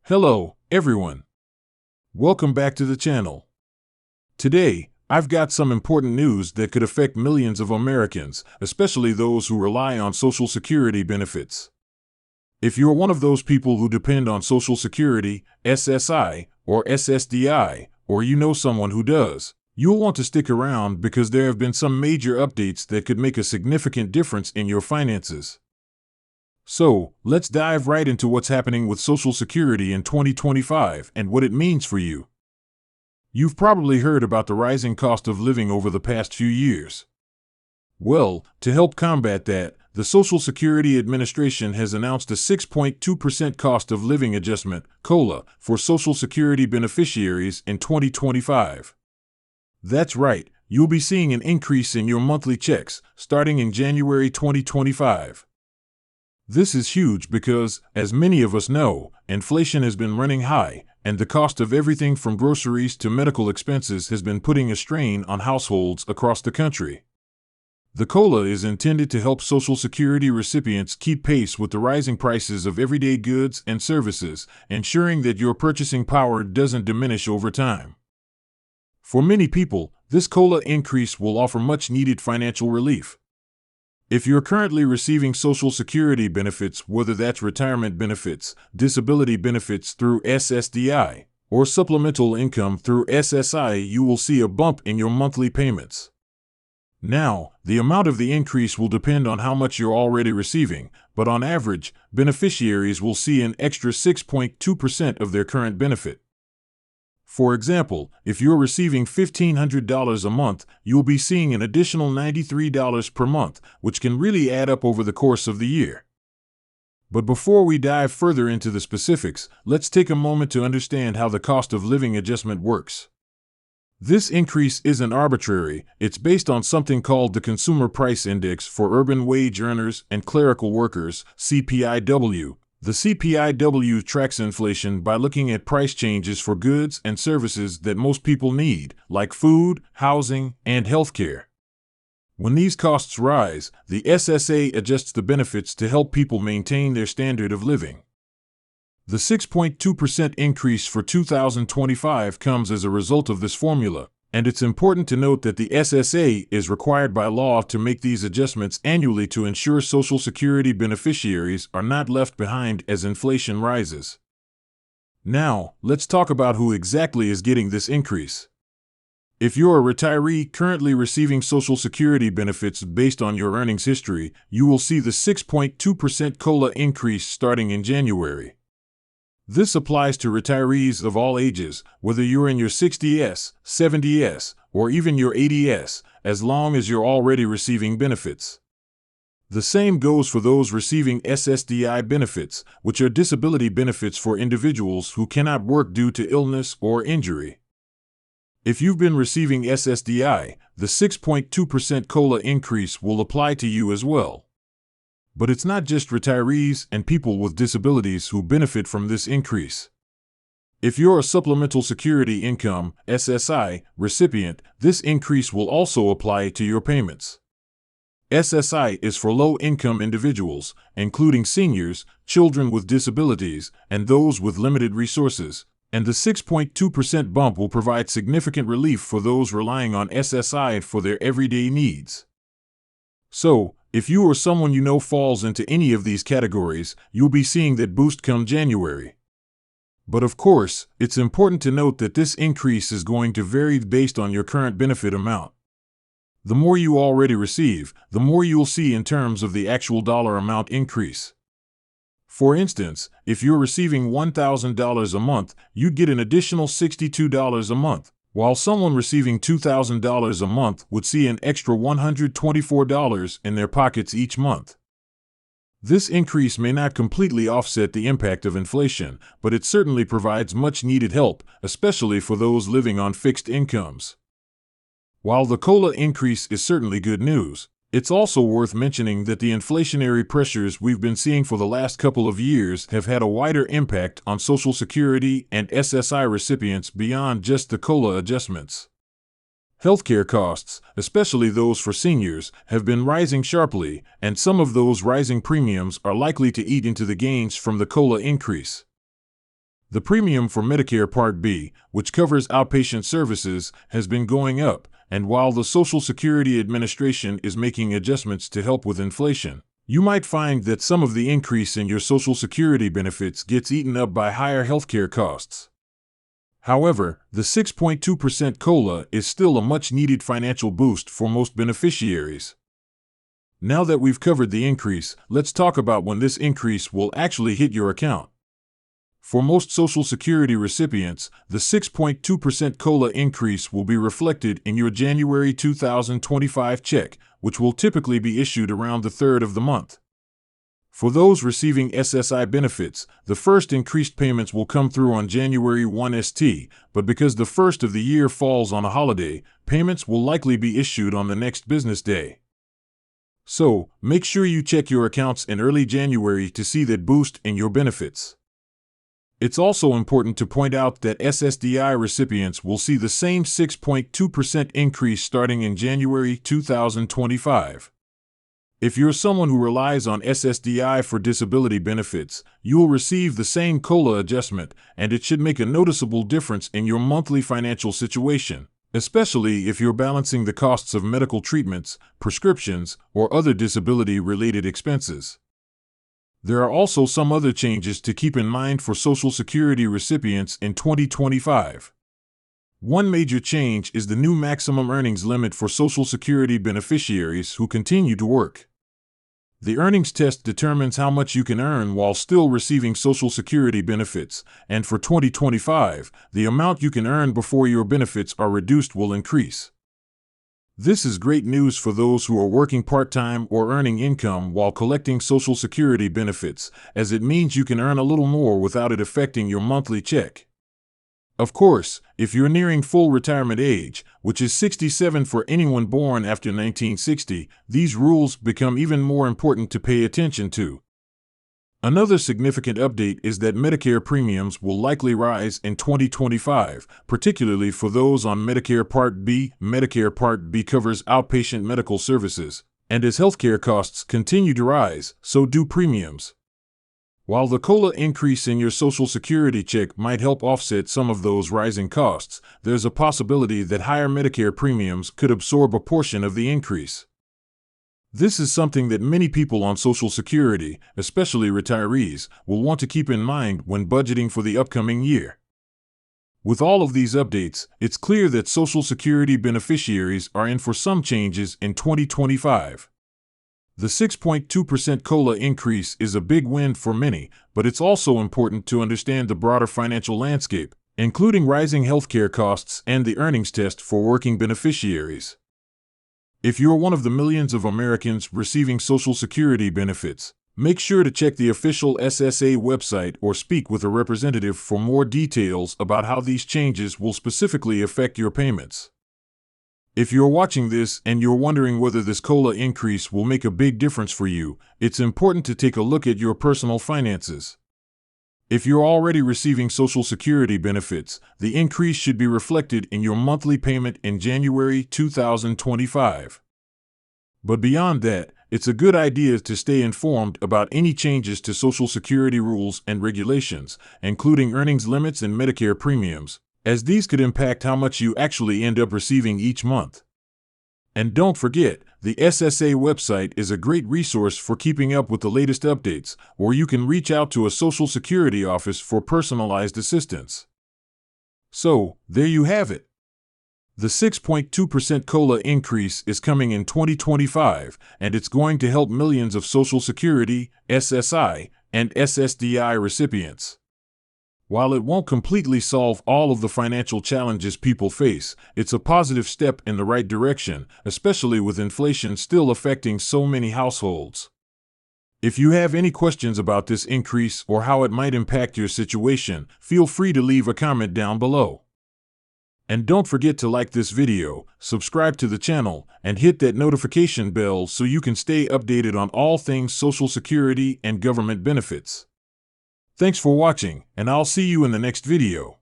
Hello, everyone. Welcome back to the channel. Today, I've got some important news that could affect millions of Americans, especially those who rely on Social Security benefits. If you're one of those people who depend on Social Security, SSI, or SSDI, or you know someone who does, you'll want to stick around because there have been some major updates that could make a significant difference in your finances. So, let's dive right into what's happening with Social Security in 2025 and what it means for you. You've probably heard about the rising cost of living over the past few years. Well, to help combat that, the Social Security Administration has announced a 6.2% cost of living adjustment, COLA, for Social Security beneficiaries in 2025. That's right, you'll be seeing an increase in your monthly checks starting in January 2025. This is huge because, as many of us know, inflation has been running high, and the cost of everything from groceries to medical expenses has been putting a strain on households across the country. The COLA is intended to help Social Security recipients keep pace with the rising prices of everyday goods and services, ensuring that your purchasing power doesn't diminish over time. For many people, this COLA increase will offer much-needed financial relief. If you're currently receiving Social Security benefits, whether that's retirement benefits, disability benefits through SSDI, or supplemental income through SSI, you will see a bump in your monthly payments. Now, the amount of the increase will depend on how much you're already receiving, but on average, beneficiaries will see an extra 6.2% of their current benefit. For example, if you're receiving $1,500 a month, you'll be seeing an additional $93 per month, which can really add up over the course of the year. But before we dive further into the specifics, let's take a moment to understand how the cost of living adjustment works. This increase isn't arbitrary, it's based on something called the Consumer Price Index for urban wage earners and clerical workers, CPIW. The CPIW tracks inflation by looking at price changes for goods and services that most people need, like food, housing, and healthcare. When these costs rise, the SSA adjusts the benefits to help people maintain their standard of living. The 6.2% increase for 2025 comes as a result of this formula, and it's important to note that the SSA is required by law to make these adjustments annually to ensure Social Security beneficiaries are not left behind as inflation rises. Now, let's talk about who exactly is getting this increase. If you're a retiree currently receiving Social Security benefits based on your earnings history, you will see the 6.2% COLA increase starting in January. This applies to retirees of all ages, whether you're in your 60s, 70s, or even your 80s, as long as you're already receiving benefits. The same goes for those receiving SSDI benefits, which are disability benefits for individuals who cannot work due to illness or injury. If you've been receiving SSDI, the 6.2% COLA increase will apply to you as well. But it's not just retirees and people with disabilities who benefit from this increase. If you're a Supplemental Security Income (SSI) recipient, this increase will also apply to your payments. SSI is for low-income individuals, including seniors, children with disabilities, and those with limited resources, and the 6.2% bump will provide significant relief for those relying on SSI for their everyday needs. So, if you or someone you know falls into any of these categories, you'll be seeing that boost come January. But of course, it's important to note that this increase is going to vary based on your current benefit amount. The more you already receive, the more you'll see in terms of the actual dollar amount increase. For instance, if you're receiving $1,000 a month, you'd get an additional $62 a month, while someone receiving $2,000 a month would see an extra $124 in their pockets each month. This increase may not completely offset the impact of inflation, but it certainly provides much-needed help, especially for those living on fixed incomes. While the COLA increase is certainly good news, it's also worth mentioning that the inflationary pressures we've been seeing for the last couple of years have had a wider impact on Social Security and SSI recipients beyond just the COLA adjustments. Healthcare costs, especially those for seniors, have been rising sharply, and some of those rising premiums are likely to eat into the gains from the COLA increase. The premium for Medicare Part B, which covers outpatient services, has been going up, and while the Social Security Administration is making adjustments to help with inflation, you might find that some of the increase in your Social Security benefits gets eaten up by higher healthcare costs. However, the 6.2% COLA is still a much-needed financial boost for most beneficiaries. Now that we've covered the increase, let's talk about when this increase will actually hit your account. For most Social Security recipients, the 6.2% COLA increase will be reflected in your January 2025 check, which will typically be issued around the 3rd of the month. For those receiving SSI benefits, the first increased payments will come through on January 1 st, but because the first of the year falls on a holiday, payments will likely be issued on the next business day. So, make sure you check your accounts in early January to see that boost in your benefits. It's also important to point out that SSDI recipients will see the same 6.2% increase starting in January 2025. If you're someone who relies on SSDI for disability benefits, you will receive the same COLA adjustment, and it should make a noticeable difference in your monthly financial situation, especially if you're balancing the costs of medical treatments, prescriptions, or other disability-related expenses. There are also some other changes to keep in mind for Social Security recipients in 2025. One major change is the new maximum earnings limit for Social Security beneficiaries who continue to work. The earnings test determines how much you can earn while still receiving Social Security benefits, and for 2025, the amount you can earn before your benefits are reduced will increase. This is great news for those who are working part-time or earning income while collecting Social Security benefits, as it means you can earn a little more without it affecting your monthly check. Of course, if you're nearing full retirement age, which is 67 for anyone born after 1960, these rules become even more important to pay attention to. Another significant update is that Medicare premiums will likely rise in 2025, particularly for those on Medicare Part B. Medicare Part B covers outpatient medical services, and as healthcare costs continue to rise, so do premiums. While the COLA increase in your Social Security check might help offset some of those rising costs, there's a possibility that higher Medicare premiums could absorb a portion of the increase. This is something that many people on Social Security, especially retirees, will want to keep in mind when budgeting for the upcoming year. With all of these updates, it's clear that Social Security beneficiaries are in for some changes in 2025. The 6.2% COLA increase is a big win for many, but it's also important to understand the broader financial landscape, including rising healthcare costs and the earnings test for working beneficiaries. If you're one of the millions of Americans receiving Social Security benefits, make sure to check the official SSA website or speak with a representative for more details about how these changes will specifically affect your payments. If you're watching this and you're wondering whether this COLA increase will make a big difference for you, it's important to take a look at your personal finances. If you're already receiving Social Security benefits, the increase should be reflected in your monthly payment in January 2025. But beyond that, it's a good idea to stay informed about any changes to Social Security rules and regulations, including earnings limits and Medicare premiums, as these could impact how much you actually end up receiving each month. And don't forget, the SSA website is a great resource for keeping up with the latest updates, or you can reach out to a Social Security office for personalized assistance. So, there you have it. The 6.2% COLA increase is coming in 2025, and it's going to help millions of Social Security, SSI, and SSDI recipients. While it won't completely solve all of the financial challenges people face, it's a positive step in the right direction, especially with inflation still affecting so many households. If you have any questions about this increase or how it might impact your situation, feel free to leave a comment down below. And don't forget to like this video, subscribe to the channel, and hit that notification bell so you can stay updated on all things Social Security and government benefits. Thanks for watching, and I'll see you in the next video.